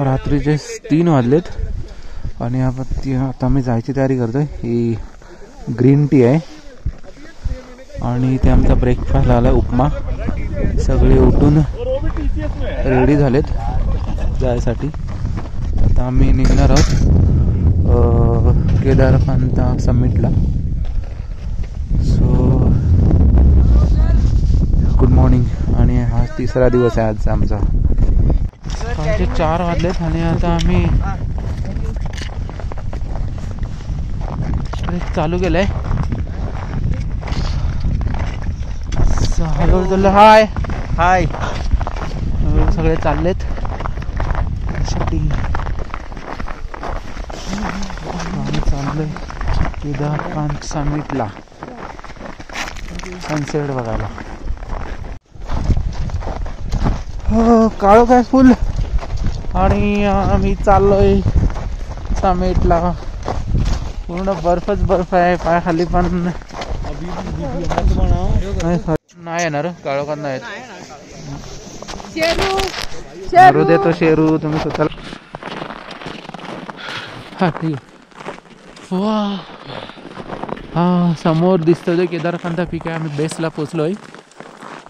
रात्रीचे 3 वाजलेत आणि आता मी जायची तयारी करतोय। ही ग्रीन टी आहे आणि ते आमचा ब्रेकफास्ट झाला उपमा। सगळे उठून रेडी झालेत जायसाठी। आता आम्ही निघणार आहोत केदारकांता समिटला। सो गुड मॉर्निंग आणि हा तिसरा दिवस आहे आज आमचा। आमचे 4 वाजलेत आणि आता आम्ही ट्रेक चालू केलंय। हळूहळू हाय हाय सगळे चाललेत आम्ही चाललोय केदारकांत समिटला सनसेट बघायला। हो काळो काय फुल आणि आम्ही चाललोय समिटला। पूर्ण बर्फच बर्फ आहे पायाखाली पण नाही येणार काळोखात नाही शेरू देतो शेरू तुम्ही स्वतःला। हा ठीक आहे। वा हा समोर दिसतोय तो केदारकांता पीक आहे। आम्ही बेसला पोचलोय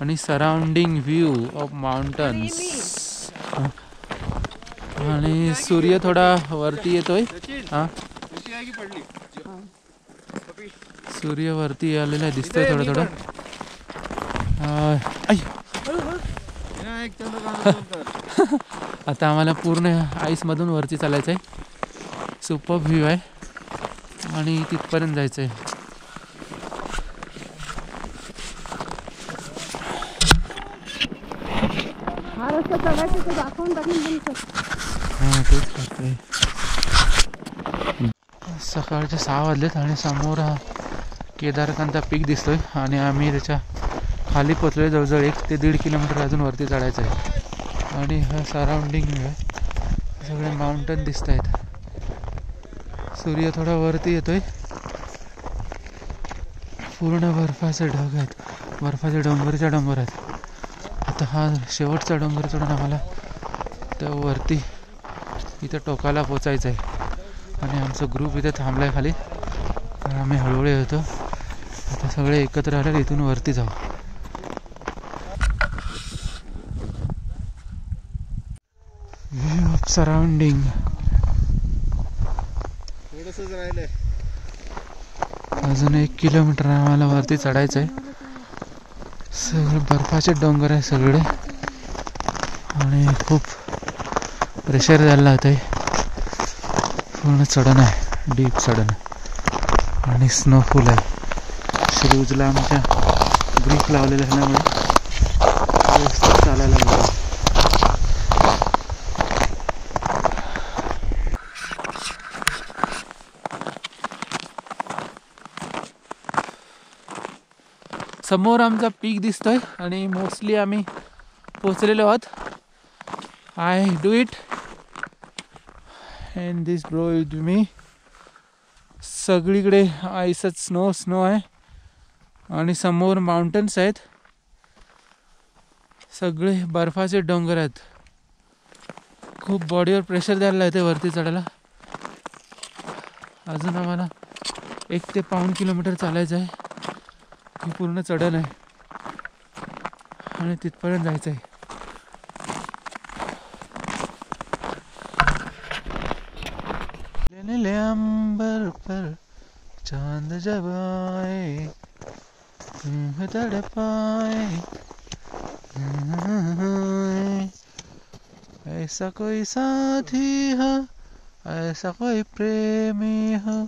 आणि सराउंडिंग व्ह्यू ऑफ माउंटन्स आणि सूर्य थोडा वरती येतोय। हा सूर्य वरती आलेला दिसतोय थोडं थोडं। आता आम्हाला पूर्ण आईस मधून वरती चालायचं आहे। सुपर व्ह्यू आहे आणि तिथपर्यंत जायचं आहे। सकाळचे 6 वाजलेत आणि समोर केदारकांता पीक दिसतोय आणि आम्ही त्याच्या खाली पोचलोय। जवळजवळ 1 ते 1.5 किलोमीटर अजून वरती चढायचं आहे आणि हा सराउंडिंग आहे सगळे माउंटन दिसत आहेत। सूर्य थोडा वरती येतोय। पूर्ण बर्फाचे ढग आहेत बर्फाचे डोंगरच्या डोंगर आहेत। आता हा शेवटचा डोंगर चढून आम्हाला त्या वरती इथं टोकाला पोचायचं आहे आणि आमचा ग्रुप इथे थांबलाय खाली। आम्ही हळूहळू येतो आता सगळे एकत्र आले इथून वरती जाऊ। व्ह्यू ऑफ सराउंडिंग अजून 1 किलोमीटर आम्हाला वरती चढायचं आहे। सगळे बर्फाचे डोंगर आहे सगळे आणि खूप प्रेशर द्यायला लागतंय। पूर्ण चढण आहे डीप चढण आणि स्नोफॉल आहे। शूजला आमच्या ग्रीप लावलेलं असल्यामुळे व्यवस्थित चालायला लागतं। समोर आमचा पीक दिसतोय आणि मोस्टली आम्ही पोचलेलो आहोत। I do it and this bro with me. सगळीकडे आईसच स्नो आहे आणि समोर माउंटन्स आहेत सगळे बर्फाचे डोंगर आहेत। खूप बॉडीवर प्रेशर द्यायला लागते वरती चढायला। अजून आम्हाला 1 ते 1.5 किलोमीटर चालायचं आहे। ही पूर्ण चढण आहे आणि तिथपर्यंत जायचं आहे। नीले अंबर पर चांद जब आए तड़पाए ऐसा कोई साथी हो ऐसा कोई प्रेमी हो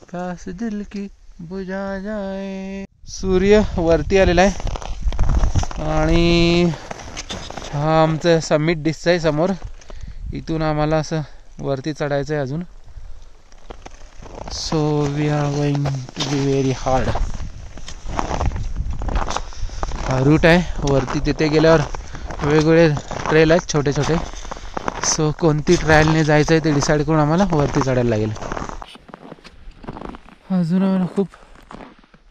प्यास दिल की बुझा जाए। सूर्य वरती आलेला आहे आणि हा आमचं समिट दिसतंय समोर। इथून आम्हाला असं वरती चढायचं आहे अजून। So we are going to be very hard. हा रूट आहे वरती। तिथे गेल्यावर वेगवेगळे ट्रेल आहेत छोटे छोटे। सो कोणती ट्रायलने जायचं आहे ते डिसाईड करून आम्हाला वरती चढायला लागेल। अजून आम्हाला खूप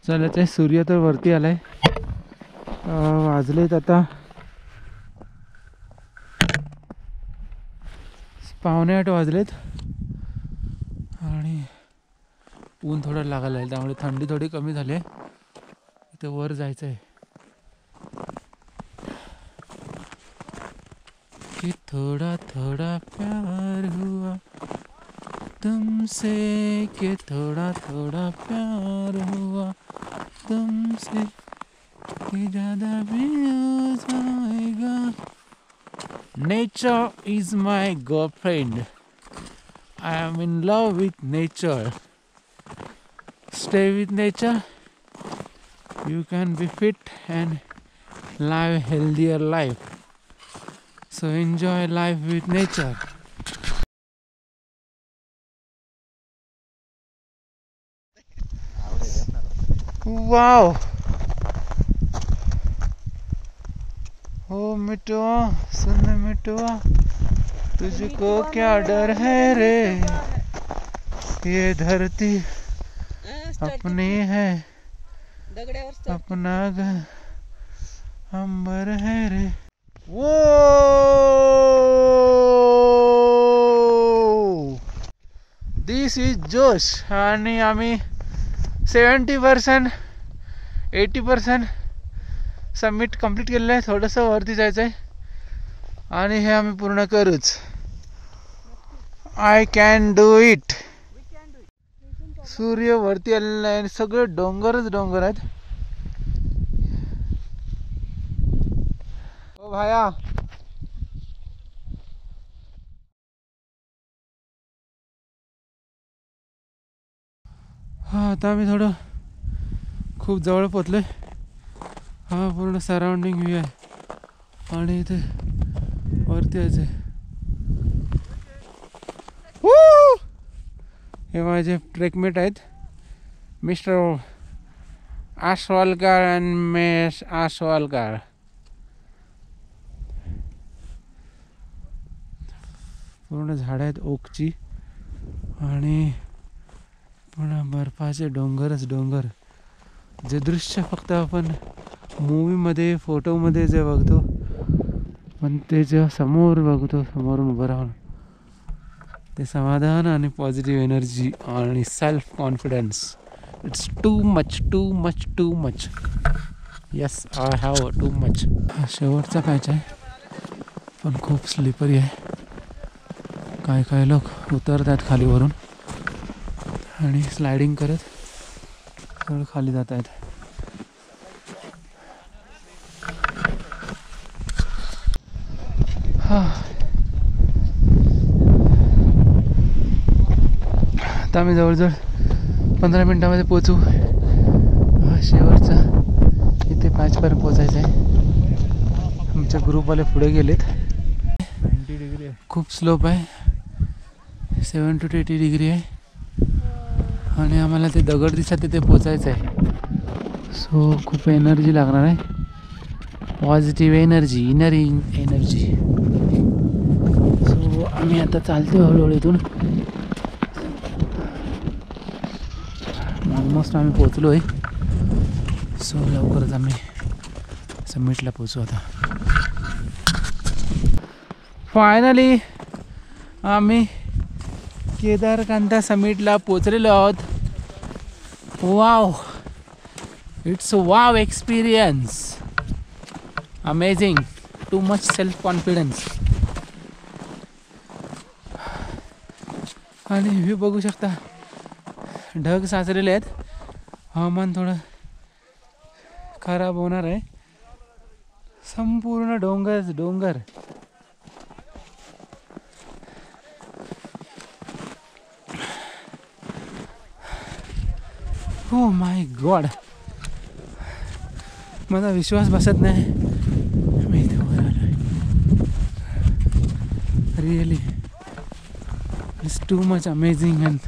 चालायचं आहे। सूर्य तर वरती आलाय। वाजलेत आता 8:45 वाजलेत आणि ऊन थोडं लागायला आहे, त्यामुळे थंडी थोडी कमी झाली आहे. इथे वर जायचं आहे. कि थोड़ा थोड़ा प्यार हुआ तुमसे, कि थोड़ा थोड़ा प्यार हुआ तुमसे, कि ज़्यादा भी हो जाएगा. Nature is my girlfriend. I am in love with nature. Stay with nature. You can be fit and live healthier life. So enjoy life with nature. Wow. ओ मिटवा सुन मिटवा तुझको क्या डर है रे, ये धरती अपनी है अपना घर अंबर है रे. वो दिस इज जोश. आणि आम्ही 70% 80% सबमिट कंप्लीट केलेलं आहे. थोडंसं वरती जायचं आहे आणि हे आम्ही पूर्ण करूच. I can do it. सूर्य वरती आलेला आहे आणि सगळे डोंगरच डोंगर आहेत. ओ भाया, हा आता आम्ही थोडं खूप जवळ पोचलोय. हा पूर्ण सराउंडिंग व्ह्यू आहे आणि इथे वरती यायचं आहे. हे माझे ट्रेकमेट आहेत, मिस्टर आसवालकर अँड मिस आसवालकर. पूर्ण झाडं आहेत ओकची आणि पूर्ण बर्फाचे डोंगरच डोंगर. जे दृश्य फक्त आपण मूवीमध्ये फोटोमध्ये जे बघतो, पण ते जेव्हा समोर बघतो, समोरून उभं राहून, ते समाधान आणि पॉझिटिव्ह एनर्जी आणि self confidence. It's too much too much too much. Yes, I have too much. हा शेवटचा पॅच आहे पण खूप स्लिपरी आहे. काय काय लोक उतरतात खालीवरून आणि स्लायडिंग करत थोडं खाली जात आहेत. आता आम्ही जवळजवळ 15 मिनिटामध्ये पोचू. शेवटचा इथे 5पर्यंत पोचायचं आहे. आमच्या ग्रुपवाले पुढे गेलेत. 90 डिग्री आहे, खूप स्लोप आहे. 7 to 80 डिग्री आहे आणि आम्हाला ते दगड दिसतात तिथे पोचायचं आहे. सो खूप एनर्जी लागणार आहे, positive energy, inner energy. So आम्ही आता चालतो हळूहळू इथून. ऑलमोस्ट आम्ही पोचलो आहे. सो लवकरच आम्ही समिटला पोचू. आता फायनली आम्ही केदारकांता समिटला पोचलेलो आहोत. Wow, it's wow experience, amazing, too much self confidence. आणि व्ह्यू बघू शकता, ढग साचलेले आहेत. हवामान थोडं खराब होणार आहे. संपूर्ण डोंगरच डोंगर. ओ माय गॉड, माझा विश्वास बसत नाही मी इथे वर आलोय. Really it's too much amazing and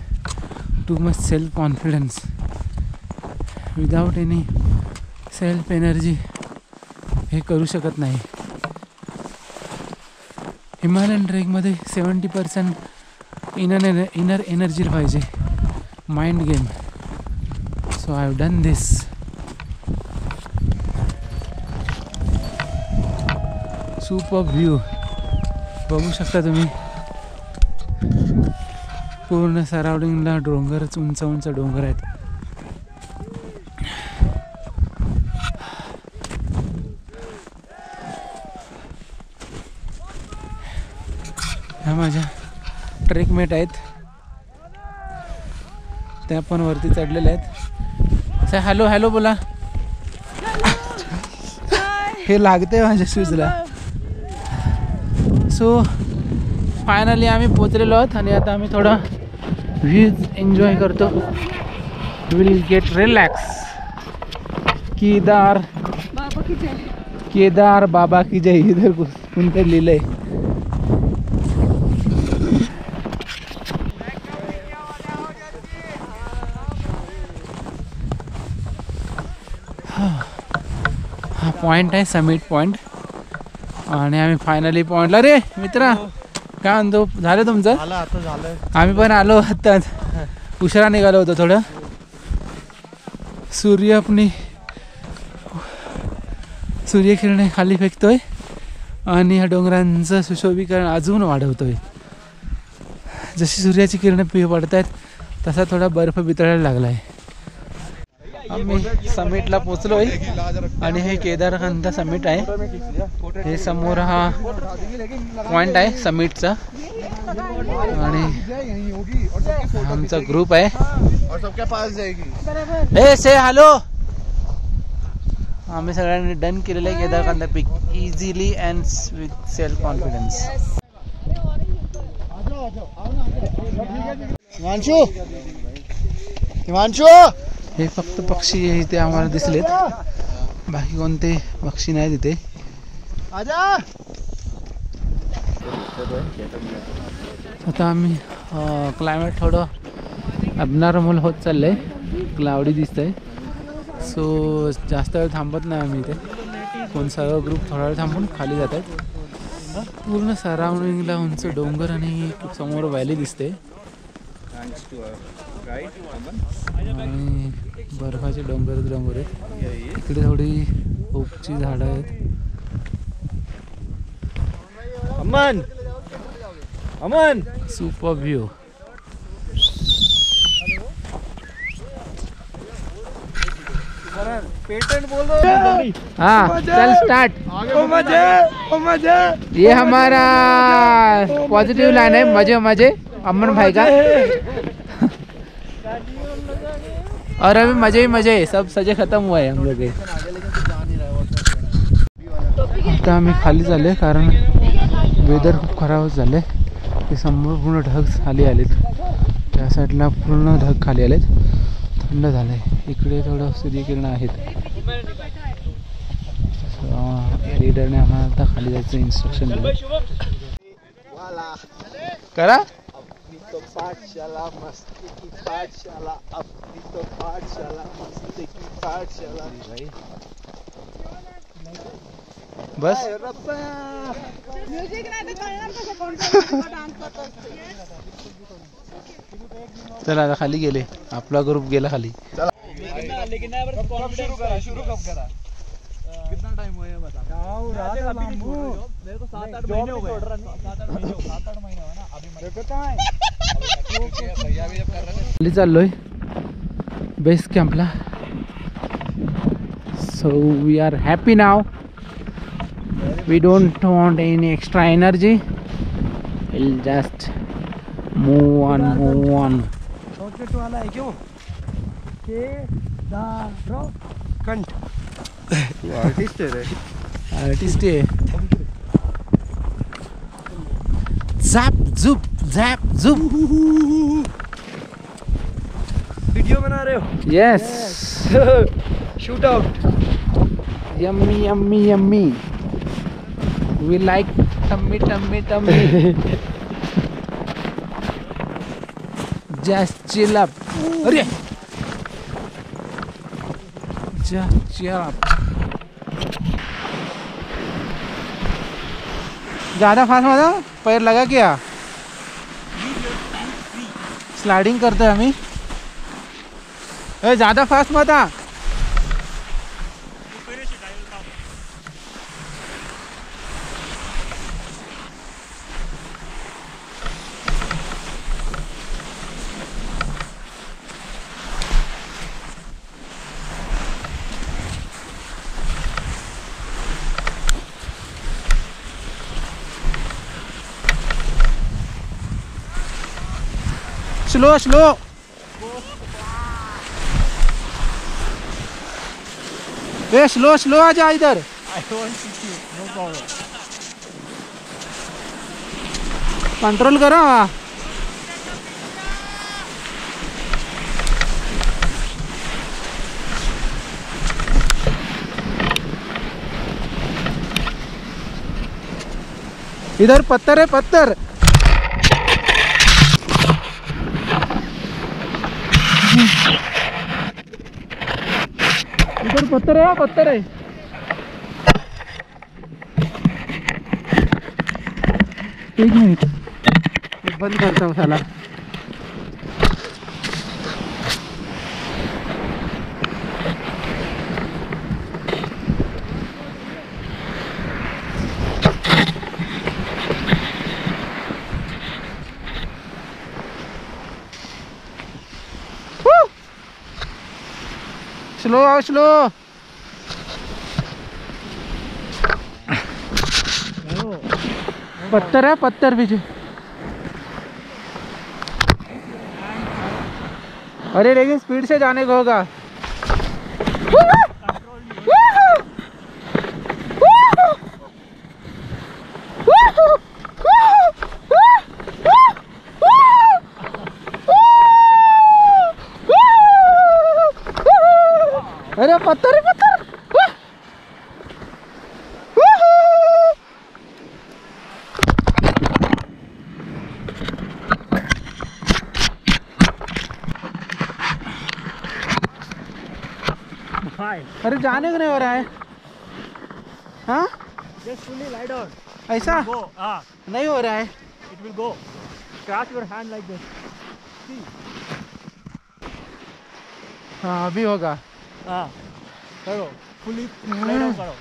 too much self confidence. Without any self energy हे करू शकत नाही. हिमालयन ट्रेकमध्ये 70% इनर एनर्जी पाहिजे, mind game. So I have done this. Super view बघू शकता तुम्ही. पूर्ण सराउंडिंगला डोंगरच, उंच उंच डोंगर आहेत. ह्या माझ्या ट्रेकमेट आहेत, त्या पण वरती चढलेल्या आहेत. हॅलो हॅलो बोला. हे लागते माझ्या शूजला. सो फायनली आम्ही पोचलेलो आहोत आणि आता आम्ही थोडा व्ह्यूज एन्जॉय करतो. We'll get relax. Kedar Baba की जय. इधर कोणतं लिहिलंय. हा पॉइंट आहे, समिट पॉइंट. आणि आम्ही फायनली पॉइंटला. रे मित्रा काय म्हणतो, झालं तुमचं? आता झालं. आम्ही पण आलो आत्ताच, उशिरा निघालो होतो थोडं. सूर्यकिरणे खाली फेकतोय आणि ह्या डोंगरांचं सुशोभीकरण अजून वाढवतोय. जशी सूर्याची किरणे पडत आहेत तसा थोडा बर्फ वितळायला लागला आहे. आम्ही समिटला पोचलोय आणि हे केदारकांत समिट आहे. हे समोर हा पॉइंट आहे समिटचा आणि आमचा ग्रुप आहे. हे से हॅलो. आम्ही सगळ्यांनी डन केलेलं आहे Kedarkantha peak easily and with self confidence. हे फक्त पक्षी इथे आम्हाला दिसलेत, बाकी कोणते पक्षी नाही तिथे. आता आम्ही क्लायमेट थोडं अबनॉर्मल होत चाललंय, क्लाउडी दिसतंय. सो जास्त वेळ थांबत नाही आम्ही इथे. कोण सर्व ग्रुप थोडा वेळ थांबून खाली जात आहेत. पूर्ण सराउंडिंगला उंच डोंगर आणि समोर व्हॅली दिसते आणि बर्फाचे डोंगर आहेत. इकडे थोडी ओकची झाडं आहेत. Aman Aman super view. Patent बोल दो. हाँ चल स्टार्ट. ये हमारा पॉजिटिव लाइन है, मजे मजे अमन भाई का. और अभी मजे ही मजे, सब सजे खत्म हुआ है हम लोग के. आता आम्ही खाली झाले कारण वेदर खूप खराब झाले. ते समोर पूर्ण ढग खाली आलेत, त्या साईडला पूर्ण ढग खाली आलेत, थंड झालंय. इकडे थोडं सूर्यकिरण आहेत. लीडरने आम्हाला आता खाली जायचं इन्स्ट्रक्शन दिलं. करा पाठशाला मस्ती की पाठशाला, अपनी तो पाठशाला मस्ती की पाठशाला. बस म्युझिक नाही तर कळणार कसं कोणता डान्स करतो. चला आता खाली गेले, आपला ग्रुप गेला खाली. शुरू कब करा. कितना टाइम हुआ है बता. मेरे को 7-8 महीने हो गए. 7-8 महीने हुआ ना अभी. मेरे को कहां है भैया भी जब कर रहे थे. खाली चाललोय बेस कॅम्पला. So we are happy now. We don't want any extra energy. We'll just move on. Chocolate वाला है क्यों के दारो कंट. तू आर्टिस्ट है रे. आर्टिस्ट है. zap zup zap zup. Video बना रहे हो. Yes. Shoot out. Yummy yummy yummy. We like tummy. Just chill up. अरे just chill up. ज़्यादा फास्ट मत पैर लगा क्या. स्लाइडिंग करते हैं हमें. ज़्यादा फास्ट मत आ. Slow slow. ए स्लो स्लो आ जा इधर। I want to see. No problem. Control करो। इधर पत्थर है पत्थर। इधर पत्थर है पत्थर है। एक मिनट बंद करता हूँ साला। स्लो आओ स्लो। पत्थर है पत्थर पीछे। अरे लेकिन स्पीड से जाने को होगा। अरे पत्थर है पत्थर। अरे जाने को नहीं हो रहा है। हाँ Just fully lie down. ऐसा Go. नहीं हो रहा है। It will go. Scratch your hand like this. See. हाँ अभी होगा। करो. Fully lie down करो.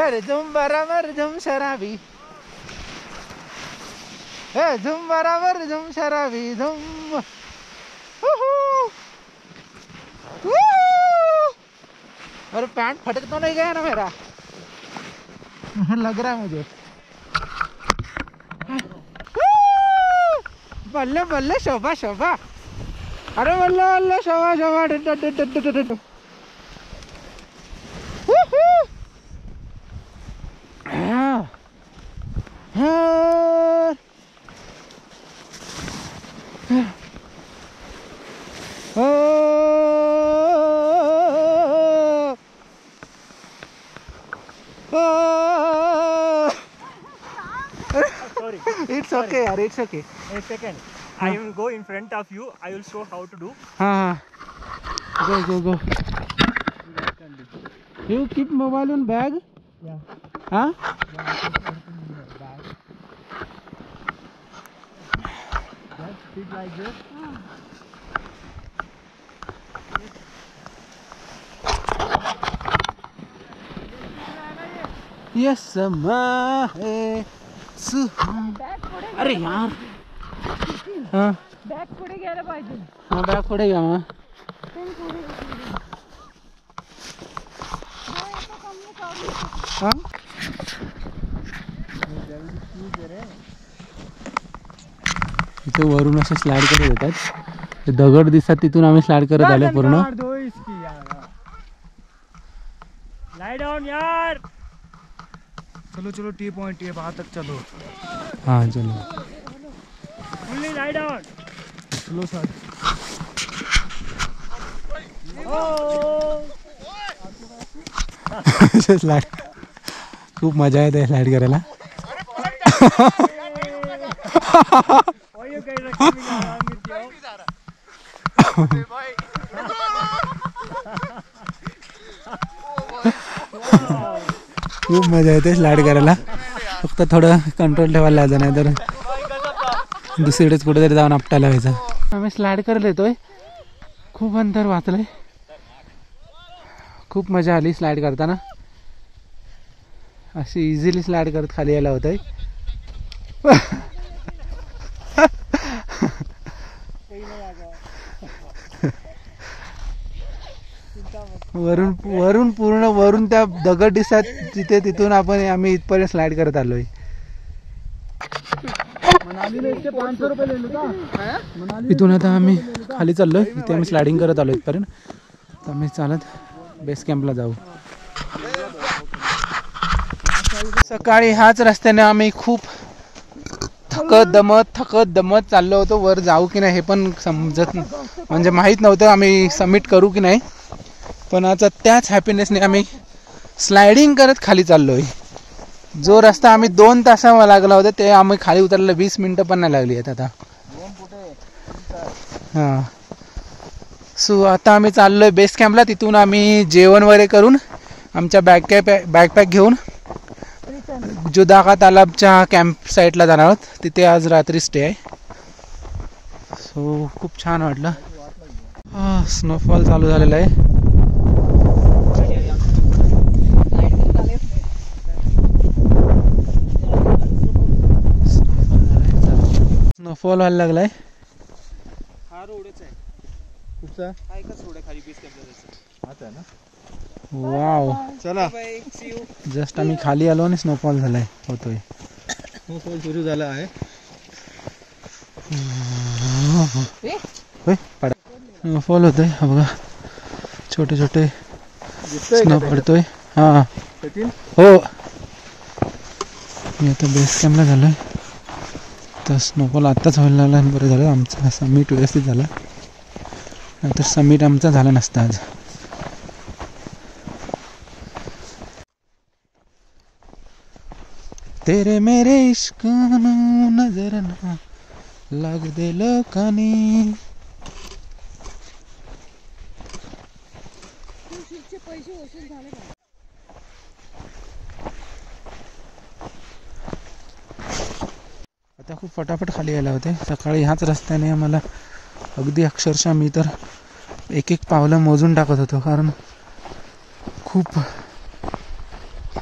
अरे तुम बराबर तुम शराबी। तुम बराबर तुम शराबी तुम। अरे पैंट फटक तो नहीं गया ना मेरा? लग रहा है मुझे। बल्ले बल्ले शोभा शोभा। अरे बल्ले बल्ले शोभा शोभा। Sorry. It's okay यार, it's okay. A second. I will go in front of you. I will show how to do. हाँ go go. You keep mobile on bag? Yeah. हाँ? Just sit like this. ये समा है अरे यार हाँ bag पुढे गेलं पाहिजे. हाँ बॅग पुढे घ्या मग हाँ इथे वरून असे स्लाइड करत येतात. दगड दिसतात तिथून आम्ही स्लाइड करत आले पूर्ण. Lie down यार. चलो चलो टी पॉइंट ये वहाँ तक चलो. हाँ चलो Fully lie down. चलो सर. स्लाइड खूप मजा येते स्लाइड करायला. Why you guys are coming around with you? खूप मजा येते स्लाइड करायला. फक्त थोडं कंट्रोल ठेवायला लागायचं नाही तर दुसरीकडेच कुठेतरी जाऊन आपटायला व्हायचं. आम्ही स्लाइड करायला येतोय. खूप अंतर वाचलंय. खूप मजा आली स्लाइड करताना. अशी इझिली स्लाइड करत खाली यायला होतंय. चिंता मत वरून वरून पूर्ण वरून त्या दगड दिसतात तिथे, तिथून आम्ही इथपर्यंत स्लाइड करत आलोय. इथून आता आम्ही खाली चाललोय. इथे आम्ही स्लायडिंग करत आलो इथपर्यंत. तर आम्ही चालत बेस कॅम्पला जाऊ. सकाळी ह्याच रस्त्याने आम्ही खूप थकत दमत चाललो होतो. वर जाऊ की नाही हे पण समजत म्हणजे माहीत नव्हतं आम्ही सबमिट करू की नाही. पण आता त्याच हॅपीनेसने आम्ही स्लायडिंग करत खाली चाललोय. जो रस्ता आम्ही 2 तास लागला होता ते आम्ही खाली उतरला 20 मिनिटं पण नाही लागली आहेत आता. हां, सो आता आम्ही चाललोय बेस कॅम्पला. तिथून आम्ही जेवण वगैरे करून आमच्या बॅकपॅक घेऊन जुदाका तालाबच्या कॅम्प साईटला जाणार आहोत. तिथे आज रात्री स्टे आहे. सो खूप छान वाटलं. स्नोफॉल चालू झालेला आहे. स्नोफॉल व्हायला लागलाय. हा रोडच आहे. कुठचा? हा एकच रोड आहे खाली बेस कॅम्पला जायचा. हाच आहे ना. वाव, चला जस्ट आम्ही खाली आलो आणि स्नोफॉल झालाय होतोय. स्नोफॉल सुरू झाला आहे. स्नोफॉल होतोय. हा बघा छोटे छोटे स्नो पडतोय. हा हो, मी आता बेस कॅम्पला झालोय. तर स्नोफॉल आत्ताच व्हायला लागला. बरं झालं आमचा समिट व्यवस्थित झाला. नंतर समिट आमचा झाला नसता आज. तेरे मेरे इश्क नजर ना लाग दे लोकांनी. आता खूप फटाफट खाली यायला होते. सकाळी ह्याच रस्त्याने आम्हाला अगदी अक्षरशः मी तर एक पावलं मोजून टाकत होतो. कारण खूप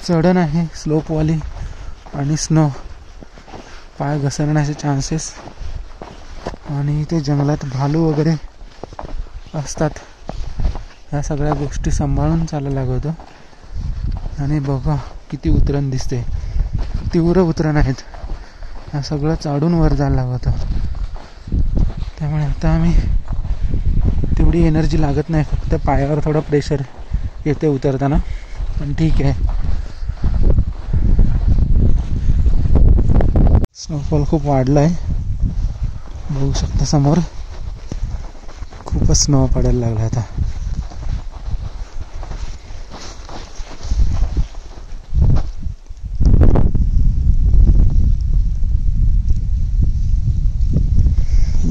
चढण आहे, स्लोपवाली आणि स्नो, पाय घसरण्याचे चान्सेस. आणि इथे जंगलात भालू वगैरे असतात. ह्या सगळ्या गोष्टी सांभाळून चालायला लागत होतं. आणि बघा किती उतरण दिसते. तीव्र उतरण आहेत. हा सगळं चाडून वर जायला लागत होतं. त्यामुळे आता आम्ही तेवढी एनर्जी लागत नाही. फक्त पायावर थोडं प्रेशर येते उतरताना, पण ठीक आहे. स्नोफॉल खूप वाढला आहे. बघू शकता समोर खूपच स्नो पडायला लागला आता.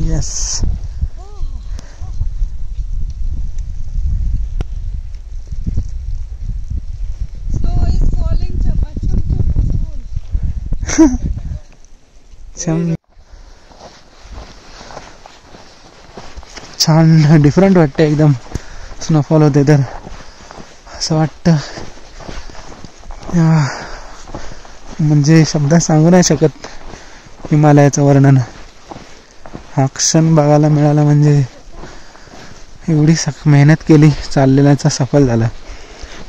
येस, छान डिफरंट वाटतं एकदम. स्नोफॉल होते तर असं वाटतं म्हणजे शब्दात सांगू नाही शकत हिमालयाचं वर्णन. हा क्षण बघायला मिळाला म्हणजे एवढी मेहनत केली चाललेल्याचा सफल झाला.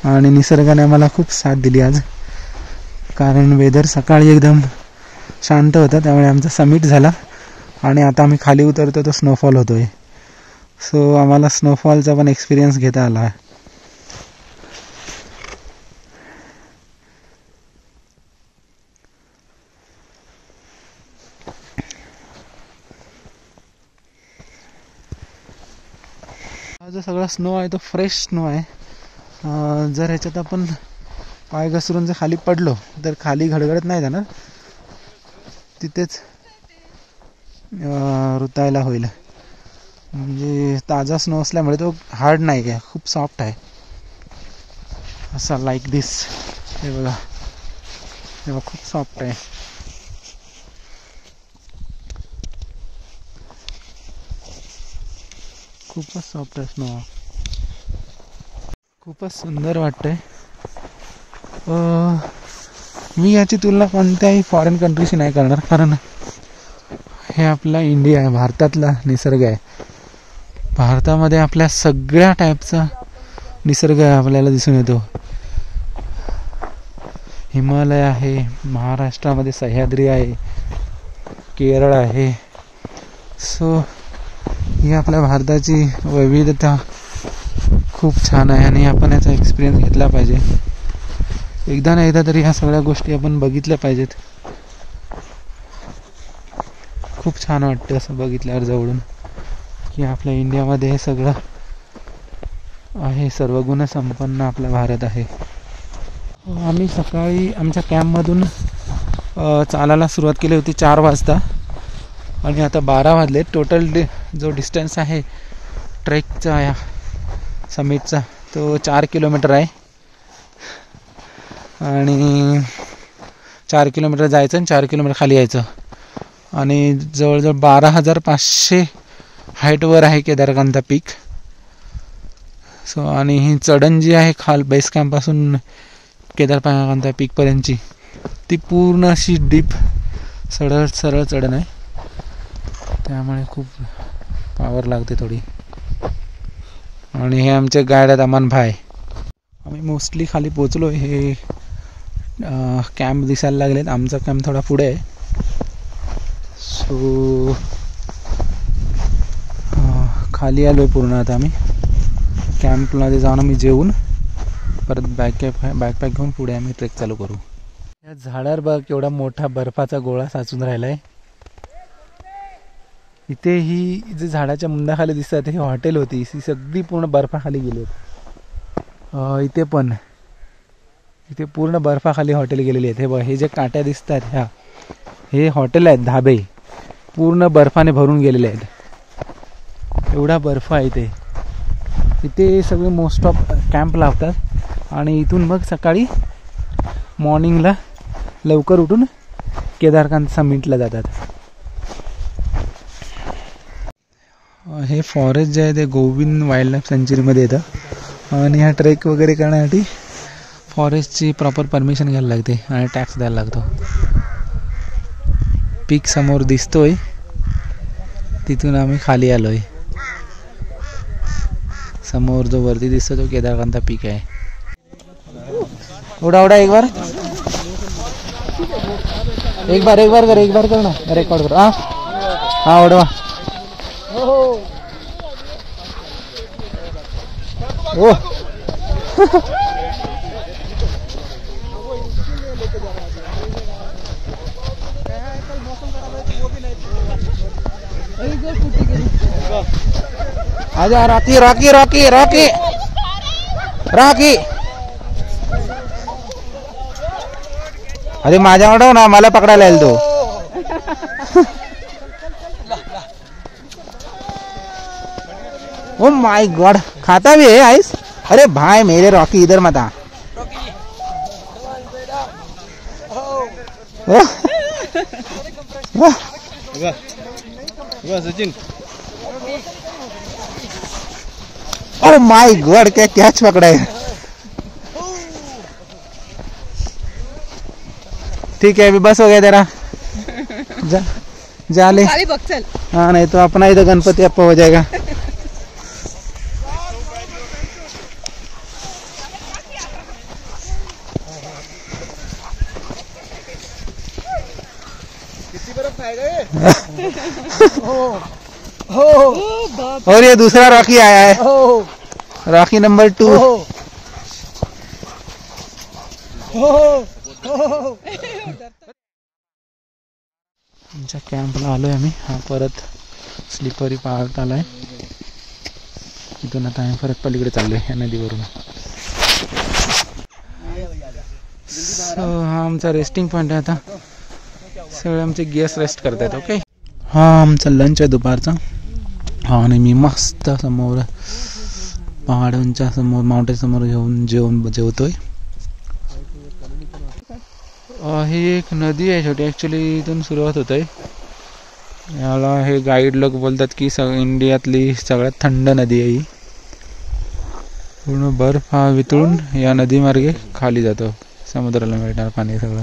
आणि निसर्गाने आम्हाला खूप साथ दिली आज. कारण वेदर सकाळी एकदम शांत होता, त्यामुळे आमचा समिट झाला. आणि आता आम्ही खाली उतरतो तो स्नोफॉल होतोय. सो आम्हाला स्नोफॉलचा पण एक्सपिरियन्स घेता आला. हा जो सगळा स्नो आहे तो फ्रेश स्नो आहे. जर ह्याच्यात आपण पाय घसरून जर खाली पडलो तर खाली घडघडत नाही जाणार, तिथेच रुतायला होईल. म्हणजे ताजा स्नो असल्यामुळे तो हार्ड नाही आहे, खूप सॉफ्ट आहे असा. लाईक दिस, हे बघा, हे बघा खूप सॉफ्ट आहे. खूपच सॉफ्ट आहे स्नो. खूपच सुंदर वाटतंय. मी याची तुलना कोणत्याही फॉरेन कंट्रीशी नाही करणार, कारण हे आपला इंडिया आहे, भारतातला निसर्ग आहे. भारतामध्ये आपल्या सगळ्या टाईपचा निसर्ग आपल्याला दिसून येतो. हिमालय आहे, महाराष्ट्रामध्ये सह्याद्री आहे, केरळ आहे. सो ही आपल्या भारताची विविधता खूप छान आहे आणि आपण याचा एक्सपिरियन्स घेतला पाहिजे. एकदा ना एकदा तरी ह्या सगळ्या गोष्टी आपण बघितल्या पाहिजेत. खूप छान वाटतं असं बघितल्यावर जवळून की आपल्या इंडियामध्ये हे सगळं आहे. सर्व गुणसंपन्न आपला भारत आहे. आम्ही सकाळी आमच्या कॅम्पमधून चालायला सुरुवात केली होती 4 वाजता आणि आता 12 वाजले. टोटल जो डिस्टन्स आहे ट्रेकचा या समिटचा तो 4 किलोमीटर आहे आणि 4 किलोमीटर जायचं आणि 4 किलोमीटर खाली यायचं आणि जवळजवळ 12,500 हाईटवर आहे केदारकांता पीक. सो आणि ही चढण जी आहे खाल बेस कॅम्पपासून केदारकांता पीकपर्यंतची ती पूर्ण अशी डीप सरळ चढण आहे. त्यामुळे खूप पावर लागते थोडी. आणि हे आमचे गाईड आहेत अमन भाई. आम्ही मोस्टली खाली पोचलो. हे कॅम्प दिसायला लागलेत. आमचा कॅम्प थोडा पुढे आहे. सो खाली आलो आहे पूर्ण. आता आम्ही कॅम्पमध्ये जाऊन आम्ही जेवून परत बॅकपॅक घेऊन पुढे आम्ही ट्रेक चालू करू. या झाडावर बघ केवढा मोठा बर्फाचा गोळा साचून राहिला आहे. इथे ही जे झाडाच्या मुंडाखाली दिसतात हे हॉटेल होती. ही सगळी पूर्ण बर्फाखाली गेली होती. इथे पण इथे पूर्ण बर्फाखाली हॉटेल गेलेली आहेत. हे बघ हे जे काट्या दिसतात ह्या हे हॉटेल आहेत, धाबे पूर्ण बर्फाने भरून गेलेले आहेत. एवढा बर्फ आहे इथे. इथे सगळे मोस्ट ऑफ कॅम्प लावतात आणि इथून मग सकाळी मॉर्निंगला लवकर उठून केदारकांत समिटला जातात. हे फॉरेस्ट जे आहे ते गोविंद वाईल्ड लाईफ सँच्युरीमध्ये येतं आणि हा ट्रेक वगैरे करण्यासाठी फॉरेस्टची प्रॉपर परमिशन घ्यायला लागते आणि टॅक्स द्यायला लागतो. पीक समोर दिसतोय तिथून आम्ही खाली आलोय. समोर जो वरती दिसतो तो केदारकांता पीक आहे. उडा उडा एक बार कर ना रेकॉर्ड कर. हा उडवा. ओ आजा Rocky Rocky Rocky Rocky Rocky. अरे माझ्या वाटव ना मला पकडायला येईल तो. ओ माय गॉड खाता भी है आइस. अरे भाई मेरे रॉकी इधर मत आ. सचिन ओ माय गॉड क्या कैच पकड़ा है. ठीक है अभी बस हो गया तेरा. जा ले. हाँ नहीं तो अपना इधर गणपति अप्पा हो जाएगा. और ये दूसरा रॉकी आया है. Rocky number 2. आमच्या कॅम्पला आलोय आम्ही. हा परत स्लिपरी पार्ट आलाय. इथून आता आम्ही परत पलीकडे चाललोय या नदीवरून. हा आमचा रेस्टिंग पॉइंट आहे. आता सगळे आमचे गेस्ट रेस्ट करतात. ओके हा आमचा लंच आहे दुपारचा. हा आणि मी मस्त समोर पहाडांच्या समोर माउंटेन समोर जेवतोय. ही एक नदी आहे छोटी. ॲक्च्युली इथून सुरुवात होत आहे. याला हे गाईड लोक बोलतात की इंडियातली सगळ्यात थंड नदी आहे ही. पूर्ण बर्फ हा वितळून या नदीमार्गे खाली जातो. समुद्राला मिळणार पाणी सगळं.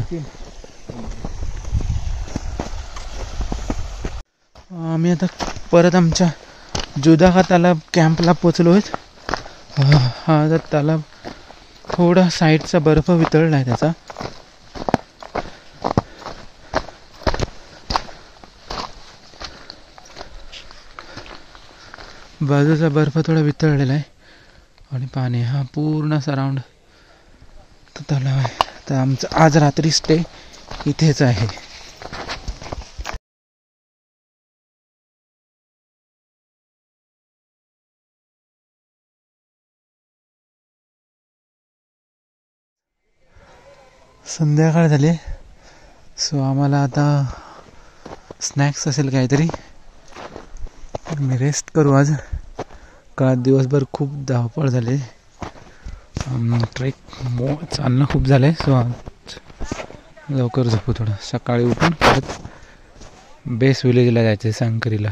आम्ही आता परत आमच्या जोधाघाताला कॅम्पला पोचलो आहेत. हा जर तलाव थोडा साईडचा बर्फ वितळला आहे त्याचा. बाजूचा बर्फ थोडा वितळलेला आहे आणि पाणी हा पूर्ण सराउंड तलाव आहे. तर आमचं आज रात्री स्टे इथेच आहे. संध्याकाळ झाली, सो आम्हाला आता स्नॅक्स असेल काहीतरी. मी रेस्ट करू आज, का दिवसभर खूप धावपळ झाली. ट्रेक चालणं खूप झालं आहे, सो आज लवकर झोपू. थोडं सकाळी उठून परत बेस विलेजला जायचं आहे, सांगकरीला.